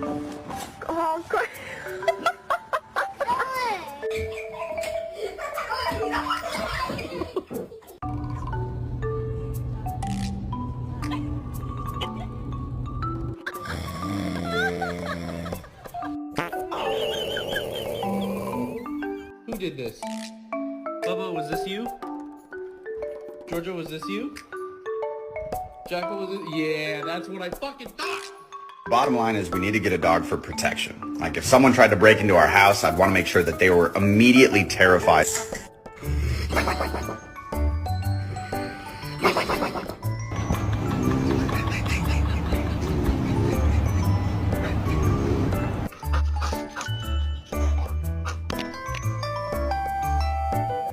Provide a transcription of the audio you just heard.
Oh, God. Who did this? Bubba, was this you? Georgia, was this you? Jacko, was it? Yeah, that's what I fucking thought! Bottom line is we need to get a dog for protection. Like if someone tried to break into our house, I'd want to make sure that they were immediately terrified.